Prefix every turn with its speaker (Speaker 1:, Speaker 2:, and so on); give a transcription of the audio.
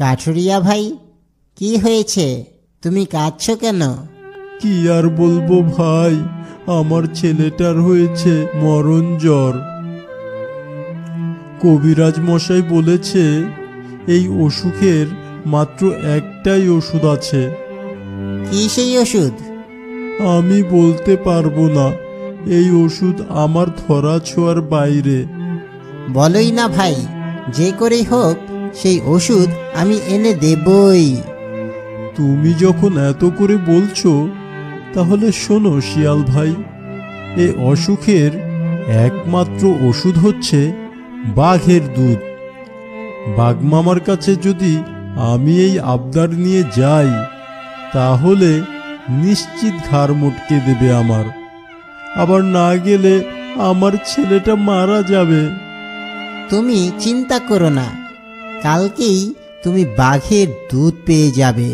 Speaker 1: কাঠুরিয়া ভাই, কি হয়েছে? তুমি কাঁদছো কেন?
Speaker 2: কি আর বলবো ভাই, আমার ছেলেটার হয়েছে মরণ জ্বর। কবিরাজ মশাই বলেছে এই অসুখের মাত্র একটাই ওষুধ আছে।
Speaker 1: কি সেই ওষুধ?
Speaker 2: আমি বলতে পারবো না, এই ওষুধ আমার ধরা ছোঁয়ার বাইরে।
Speaker 1: বলোই না ভাই, যে করেই হোক সেই ওষুধ আমি এনে দেবই।
Speaker 2: তুমি যখন এত করে বলছো তাহলে শোনো শিয়াল ভাই, এই অসুখের একমাত্র ওষুধ হচ্ছে বাঘের দুধ। বাঘ মামার কাছে যদি আমি এই আবদার নিয়ে যাই তাহলে নিশ্চিত ঘাড় মটকে দেবে আমার। আবার না গেলে আমার ছেলেটা মারা যাবে।
Speaker 1: তুমি চিন্তা করো না, কালকেই তুমি বাঘের দুধ পেয়ে যাবে।